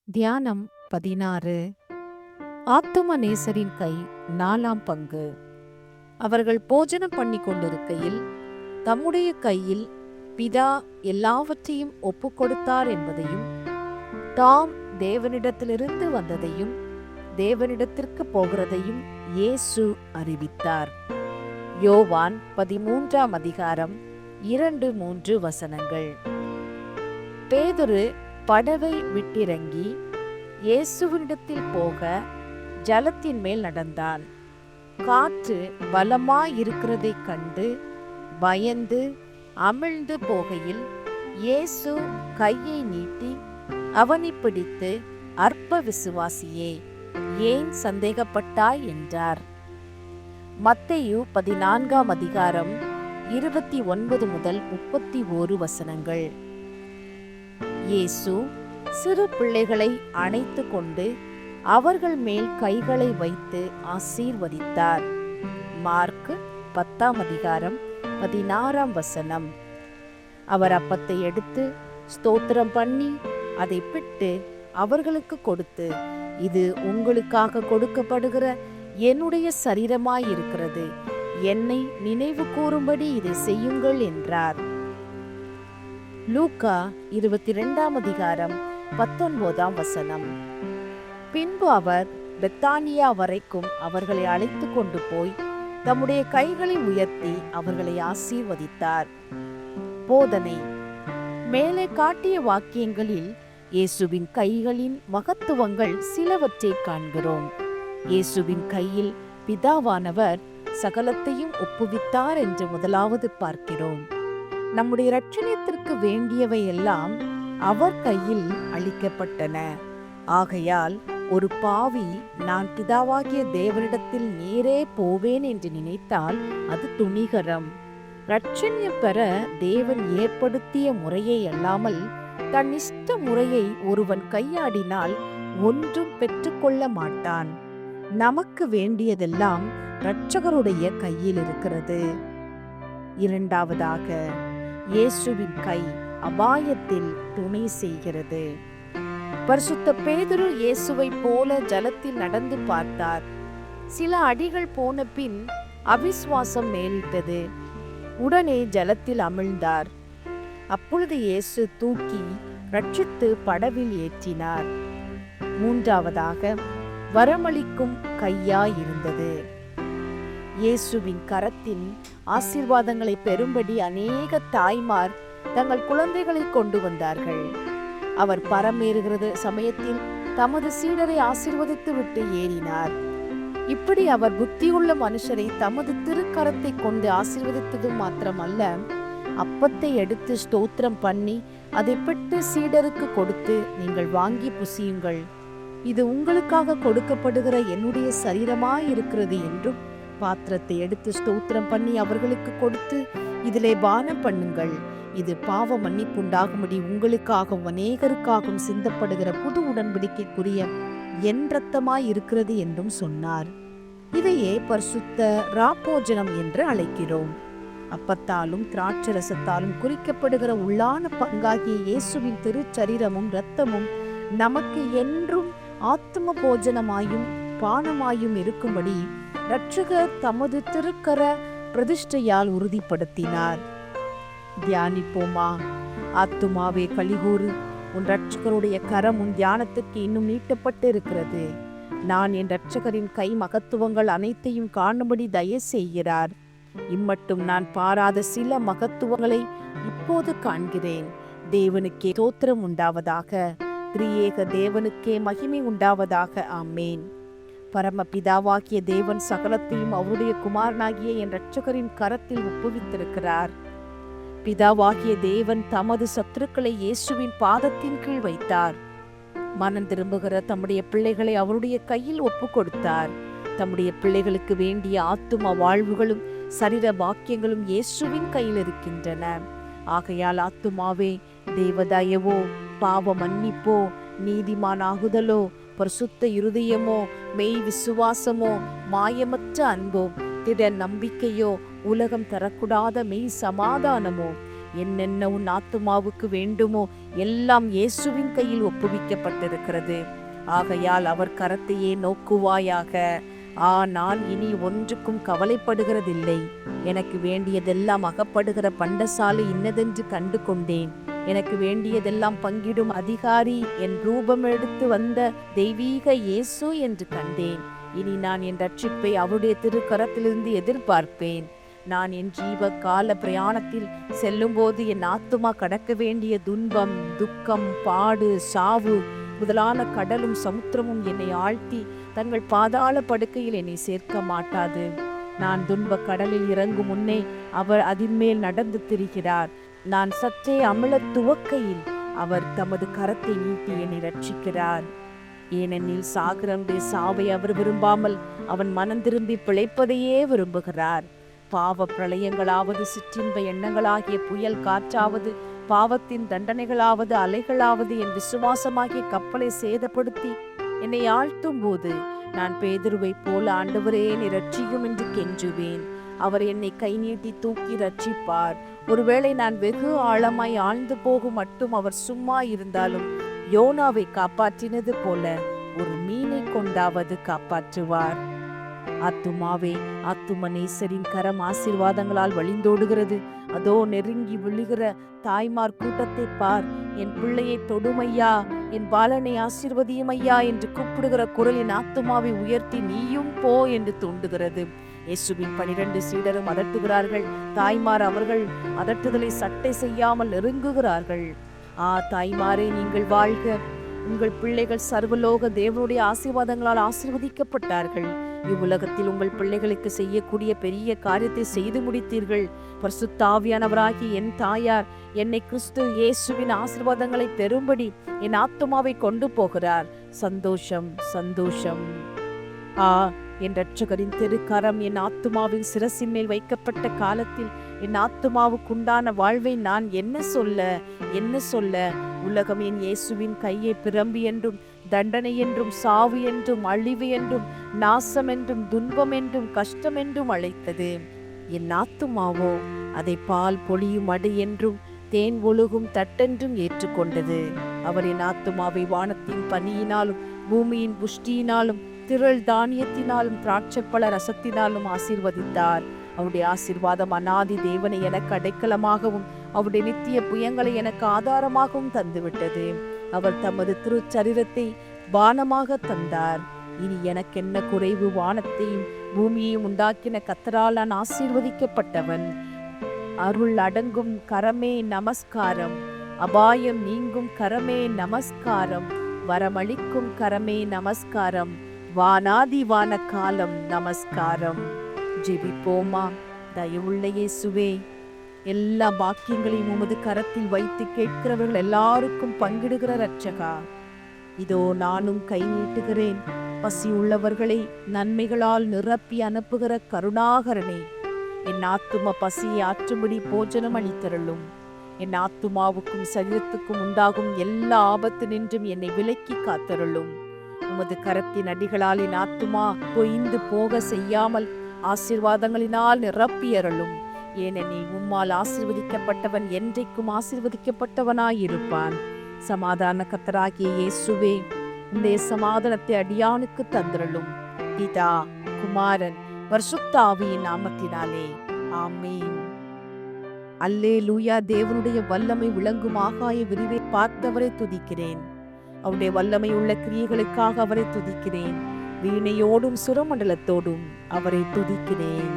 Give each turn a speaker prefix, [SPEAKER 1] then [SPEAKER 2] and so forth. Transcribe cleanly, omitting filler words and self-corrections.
[SPEAKER 1] தியானம் 16. ஆத்தும நேசரின் கை 4ஆம் பங்கு. அவர்கள் போஜனம் பண்ணி கொண்டிருக்கையில் தம்முடைய கையில் பிதா எல்லாவற்றையும் ஒப்புக் கொடுத்தார் என்பதையும், தாம் தேவனிடத்திலிருந்து வந்ததையும் தேவனிடத்திற்கு போகிறதையும் இயேசு அறிவித்தார். யோவான் 13ஆம் அதிகாரம் 2-3 வசனங்கள். பேதுரு படவை விட்டிறங்கி இயேசுவினிடத்தில் போக ஜலத்தின் மேல் நடந்தான். காற்று பலமாயிருக்கிறதைக் கண்டு பயந்து அமிழ்ந்து போகையில் இயேசு கையை நீட்டி அவனை பிடித்து, அற்ப விசுவாசியே, ஏன் சந்தேகப்பட்டாய் என்றார். மத்தேயு 14ஆம் அதிகாரம் 29-31 வசனங்கள். இயேசு சிறு பிள்ளைகளை அணைத்து கொண்டு அவர்கள் மேல் கைகளை வைத்து ஆசீர்வதித்தார். மார்க் 10ஆம் அதிகாரம் 16ஆம் வசனம். அவர் அப்பத்தை எடுத்து ஸ்தோத்திரம் பண்ணி அதை பிட்டு அவர்களுக்கு கொடுத்து, இது உங்களுக்காக கொடுக்கப்படுகிற என்னுடைய சரீரமாயிருக்கிறது, என்னை நினைவு கூறும்படி இதை செய்யுங்கள் என்றார். லூக்கா 22ஆம் அதிகாரம் 19ஆம் வசனம். பின்பு அவர் பெத்தானியா வரைக்கும் அவர்களை அழைத்து கொண்டு போய் தம்முடைய கைகளை உயர்த்தி அவர்களை ஆசீர்வதித்தார். போதனை. மேலே காட்டிய வாக்கியங்களில் இயேசுவின் கைகளின் மகத்துவங்கள் சிலவற்றை காண்கிறோம். இயேசுவின் கையில் பிதாவானவர் சகலத்தையும் ஒப்புவித்தார் என்று முதலாவது பார்க்கிறோம். நம்முடைய இரட்சணியத்திற்கு வேண்டியவை எல்லாம் அவர் கையில் அளிக்கப்பட்டன. ஆகையால் ஒரு பாவி, நான் பிதாவாகிய தேவனிடத்தில் நேரே போவேன் என்று நினைத்தால் அது துணிகரம். இரட்சணியம் பெற தேவன் ஏற்படுத்திய முறையை அல்லாமல் தன் இஷ்ட முறையை ஒருவன் கையாடினால் ஒன்றும் பெற்றுக்கொள்ள மாட்டான். நமக்கு வேண்டியதெல்லாம் இரட்சகருடைய கையில் இருக்கிறது. இரண்டாவதாக, இயேசுவின் கை அபாயத்தில் துணை செய்கிறது. பரிசுத்த பேதுரு இயேசுவை போல ஜலத்தில் நடந்து பார்த்தார். சில அடிகள் போன பின் அவிசுவாசம் மேலிட்டது. உடனே ஜலத்தில் அமிழ்ந்தார். அப்பொழுது இயேசு தூக்கி ரட்சித்து படவில் ஏற்றினார். மூன்றாவதாக, வரமளிக்கும் கையாயிருந்தது. இயேசுவின் கரத்தின் ஆசீர்வாதங்களை பெறும்படி அநேக தாய்மார் தங்கள் குழந்தைகளை கொண்டு வந்தார்கள். அவர் பரமேறுகிறது சமயத்தில் தமது சீடரை ஆசீர்வதித்து விட்டு ஏறினார். இப்படி அவர் புத்தியுள்ள மனுஷரை தமது திருக்கரத்தை கொண்டு ஆசீர்வதித்தது மாத்திரமல்ல, அப்பத்தை எடுத்து ஸ்தோத்திரம் பண்ணி அதை பிட்டு சீடருக்கு கொடுத்து, நீங்கள் வாங்கி புசியுங்கள், இது உங்களுக்காக கொடுக்கப்படுகிற என்னுடைய சரீரமாயிருக்கிறது என்றும், பாத்திரத்தை எடுத்து ஸ்தோத்திரம் பண்ணி அவர்களுக்கு கொடுத்து, இதிலே பானம் பண்ணுங்கள், இது பாவ மன்னிப்புண்டாகும்படி உங்களுக்காகவும் அநேகருக்காகவும் சிந்தப்படுகிற புது உடன்படிக்கைக்குரிய என் இரத்தமாய் இருக்கிறது என்றும் சொன்னார். இதையே பரிசுத்த ராப்போஜனம் என்று அழைக்கிறோம். அப்பத்தாலும் திராட்சரசத்தாலும் குறிக்கப்படுகிற உள்ளான பங்காகிய இயேசுவின் திருச்சரீரமும் இரத்தமும் நமக்கு என்றும் ஆத்ம போஜனமாயும் பானமாயும் இருக்கும்படி இரட்சகர் தமது திருக்கர பிரதிஷ்டையால் உறுதிப்படுத்தினார். தியானிப்போமா. ஆத்துமாவே கலிகூறு, உன் இரட்சகருடைய கரம் உன் தியானத்துக்கு இன்னும் நீட்டப்பட்டு இருக்கிறது. நான் என் இரட்சகரின் கை மகத்துவங்கள் அனைத்தையும் காணும்படி தயை செய்கிறார். இம்மட்டும் நான் பாராத சில மகத்துவங்களை இப்போது காண்கிறேன். தேவனுக்கே ஸ்தோத்திரம் உண்டாவதாக. திரியேக தேவனுக்கே மகிமை உண்டாவதாக. ஆமேன். பரமபிதாவாகிய தேவன் சகலத்தையும் அவருடைய குமாரனாகிய என் இரட்சகரின் கரத்தில் ஒப்புவித்திருக்கிறார். பிதாவாகிய தேவன் தமது சத்துருக்களை இயேசுவின் பாதத்தின் கீழ் வைத்தார். மனம் திரும்புகிற தம்முடைய பிள்ளைகளை அவருடைய கையில் ஒப்பு கொடுத்தார். தம்முடைய பிள்ளைகளுக்கு வேண்டிய ஆத்தும வாழ்வுகளும் சரீர பாக்கியங்களும் இயேசுவின் கையில் இருக்கின்றன. ஆகையால் ஆத்துமாவே, தேவதயவோ, பாவ மன்னிப்போ, நீதிமானாகுதலோ, பரிசுத்த இருதயமோ, மெய் விசுவாசமோ, மாயமற்ற அன்போ, திட நம்பிக்கையோ, உலகம் தரக்கூடாத மெய் சமாதானமோ, என்னென்ன உன் ஆத்துமாவுக்கு வேண்டுமோ எல்லாம் இயேசுவின் கையில் ஒப்புவிக்கப்பட்டிருக்கிறது. ஆகையால் அவர் கரத்தையே நோக்குவாயாக. நான் இனி ஒன்றுக்கும் கவலைப்படுகிறதில்லை. எனக்கு வேண்டியதெல்லாம் அகப்படுகிற பண்டசாலை இன்னதென்று கண்டு கொண்டேன். எனக்கு வேண்டியதெல்லாம் பங்கிடும் அதிகாரி என் ரூபம் எடுத்து வந்த தெய்வீக இயேசு என்று கண்டேன். இனி நான் என் ரட்சிப்பை அவருடைய திருக்கரத்திலிருந்து எதிர்பார்ப்பேன். நான் என் ஜீவ கால பிரயாணத்தில் செல்லும்போது என் ஆத்துமா கடக்க வேண்டிய துன்பம், துக்கம், பாடு, சாவு முதலான கடலும் சமுத்திரமும் என்னை ஆழ்த்தி தங்கள் பாதாள படுக்கையில் என்னை சேர்க்க மாட்டாது. நான் துன்ப கடலில் இறங்கும் முன்னே அவர் அதின்மேல் நடந்து திரிகிறார். நான் சற்றே அமிழத் துவக்கையில் அவர் தமது கரத்தை நீட்டி என்னை ரட்சிக்கிறார். ஏனெனில் சாகிறனுடைய சாவை அவர் விரும்பாமல் அவன் மனம் திரும்பி பிழைப்பதையே விரும்புகிறார். பாவ பிரளயங்களாவது, சிற்றின்ப எண்ணங்களாகிய புயல் காற்றாவது, பாவத்தின் தண்டனைகளாவது, அலைகளாவது என் விசுவாசமாகிய கப்பலை சேதப்படுத்தி என்னை ஆழ்த்தும் போது நான் பேதுருவை போல ஆண்டவரே என்னை ரட்சியும் என்று கெஞ்சுவேன். அவர் என்னை கை நீட்டி தூக்கி ரட்சிப்பார். ஒருவேளை நான் வெகு ஆழமாய் ஆழ்ந்து போகும் மட்டும் அவர் சும்மா இருந்தாலும் யோனாவை காப்பாற்றினது போல ஒரு மீனை கொண்டாவது காப்பாற்றுவார். ஆத்துமாவே, ஆத்தும நேசரின் கரம் ஆசீர்வாதங்களால் வழிந்தோடுகிறது. அதோ நெருங்கி விழுகிற தாய்மார் கூட்டத்தை பார். என் பிள்ளையை தொடுமையா, என் பாலனை ஆசீர்வதியும் ஐயா என்று கூப்பிடுகிற குரலின் ஆத்துமாவை உயர்த்தி நீயும் போ என்று தூண்டுகிறது. இயேசுவின் 12 சீடரும் அதட்டுகிறார்கள். தாய்மார் அவர்கள் அதட்டுதலை சட்டை செய்யாமல் நெருங்குகிறார்கள். தாய்மாரே, நீங்கள் வாழ்க. உங்கள் பிள்ளைகள் சர்வலோக தேவனுடைய ஆசீர்வாதங்களால் ஆசீர்வதிக்கப்பட்டார்கள். இவ்வுலகத்தில் உங்கள் பிள்ளைகளுக்கு செய்யக்கூடிய பெரிய காரியத்தை செய்து முடித்தீர்கள். பரிசுத்த ஆவியானவராகிய என் தாயார் என்னை கிறிஸ்து இயேசுவின் ஆசீர்வாதங்களை பெறும்படி என் ஆத்துமாவை கொண்டு போகிறார். சந்தோஷம், சந்தோஷம். என் இரட்சகரின் திருக்கரம் என் ஆத்துமாவின் சிரசின் மேல் வைக்கப்பட்ட காலத்தில் என் ஆத்துமாவுக்குண்டான வாழ்வை நான் என்ன சொல்ல? உலகம் என் இயேசுவின் கையை பிரம்பி என்றும், தண்டனை என்றும், சாவு என்றும், அழிவு என்றும், நாசம் என்றும், துன்பம் என்றும், கஷ்டம் என்றும் அழைத்தது. என் ஆத்துமாவோ அதை பால் பொழியும் அடை என்றும், தேன் ஒழுகும் தட்டென்றும் ஏற்றுக்கொண்டது. அவர் என் ஆத்துமாவை வானத்தின் பனியினாலும், பூமியின் புஷ்டியினாலும், திரள் தானியத்தினாலும், திராட்சைப்பழ ரசத்தினாலும் ஆசீர்வதித்தார். அவருடைய ஆசீர்வாதம் அநாதி தேவனை எனக்கு அடைக்கலமாகவும், அவருடைய நித்திய புயங்களை எனக்கு ஆதாரமாகவும் தந்துவிட்டது. அவர் தமது திருச்சரீரத்தை பானமாக தந்தார். இனி எனக்கு என்ன குறைவு? வானத்தையும் பூமியையும் உண்டாக்கின கர்த்தரால் நான் ஆசீர்வதிக்கப்பட்டவன். அருள் அடங்கும் கரமே நமஸ்காரம், அபாயம் நீங்கும் கரமே நமஸ்காரம், வரமளிக்கும் கரமே நமஸ்காரம், வானாதி வான காலம் நமஸ்காரம். ஜெபிப்போமா. தயவுள்ள இயேசுவே, எல்லா பாக்கியங்களையும் உமது கரத்தில் வைத்து கேட்கிறவர்கள் எல்லாருக்கும் பங்கிடுகிற இரட்சகா, இதோ நானும் கை நீட்டுகிறேன். பசி உள்ளவர்களை நன்மைகளால் நிரப்பி அனுப்புகிற கருணாகரனே, என் ஆத்தும பசியை ஆற்றும்படி போஜனம் அளித்தருளும். என் ஆத்துமாவுக்கும் சரீரத்துக்கும் உண்டாகும் எல்லா ஆபத்து நின்றும் என்னை விலக்கி காத்தருளும். உமது கரத்தின் அடிகளால் என் ஆத்துமா பொய்ந்து போக செய்யாமல் ஆசீர்வாதங்களினால் நிரப்பியருளும். ஏனெனில் உம்மால் ஆசீர்வதிக்கப்பட்டவன் என்றைக்கும் ஆசீர்வதிக்கப்பட்டவனாயிருப்பான். சமாதான கர்த்தராகிய இயேசுவே, இந்த சமாதானத்தை அடியானுக்கு தந்திரலும். பிதா, குமாரன், பரிசுத்த ஆவியின் நாமத்தினாலே ஆமேன். அல்லேலூயா. தேவனுடைய வல்லமை விளங்கும் ஆகாய விரிவை பார்த்தவரை துதிக்கிறேன். அவருடைய வல்லமை உள்ள கிரியைகளுக்காக அவரை துதிக்கிறேன். வீணையோடும் சுரமண்டலத்தோடும் அவரை துதிக்கிறேன்.